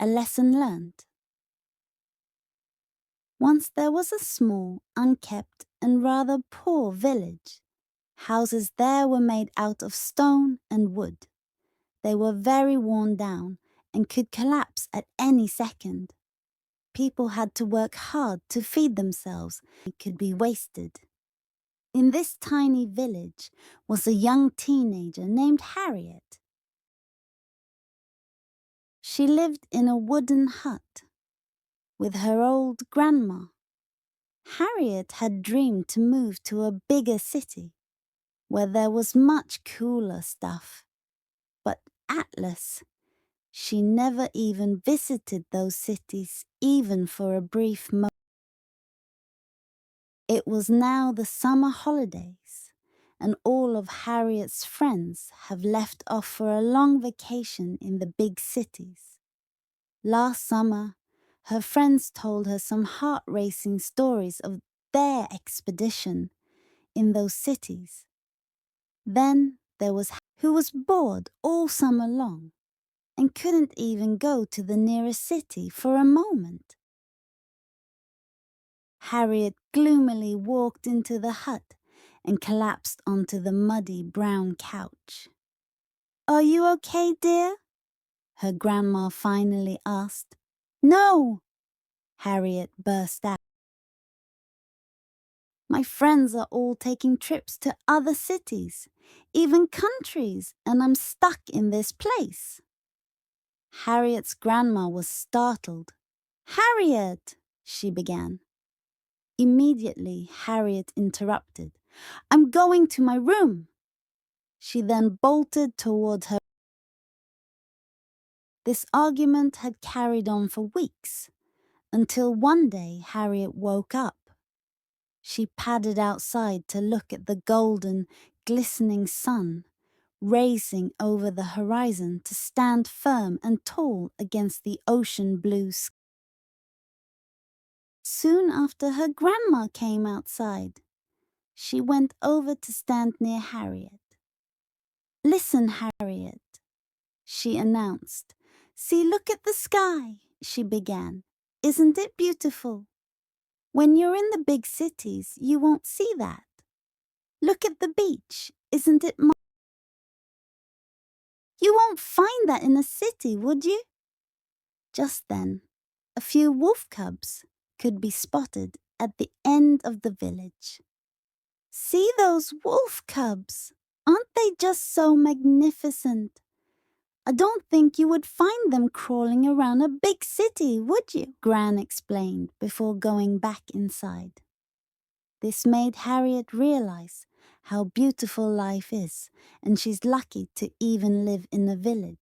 A lesson learned. Once there was a small, unkept, and rather poor village. Houses there were made out of stone and wood. They were very worn down and could collapse at any second. People had to work hard to feed themselves. It could be wasted. In this tiny village was a young teenager named Harriet. She lived in a wooden hut with her old grandma. Harriet had dreamed to move to a bigger city where there was much cooler stuff. But Atlas, she never even visited those cities, even for a brief moment. It was now the summer holidays, and all of Harriet's friends have left off for a long vacation in the big cities. Last summer, her friends told her some heart-racing stories of their expedition in those cities. Then there was who was bored all summer long and couldn't even go to the nearest city for a moment. Harriet gloomily walked into the hut and collapsed onto the muddy brown couch. "Are you okay, dear?" her grandma finally asked. "No!" Harriet burst out. "My friends are all taking trips to other cities, even countries, and I'm stuck in this place." Harriet's grandma was startled. "Harriet!" she began. Immediately, Harriet interrupted. "I'm going to my room." She then bolted toward her. This argument had carried on for weeks, until one day Harriet woke up. She padded outside to look at the golden, glistening sun, rising over the horizon to stand firm and tall against the ocean blue sky. Soon after, her grandma came outside. She went over to stand near Harriet. "Listen, Harriet," she announced. "See, look at the sky," she began. "Isn't it beautiful? When you're in the big cities, you won't see that. Look at the beach. Isn't it You won't find that in a city, would you?" Just then, a few wolf cubs could be spotted at the end of the village. "See those wolf cubs? Aren't they just so magnificent? I don't think you would find them crawling around a big city, would you?" Gran explained before going back inside. This made Harriet realize how beautiful life is, and she's lucky to even live in a village.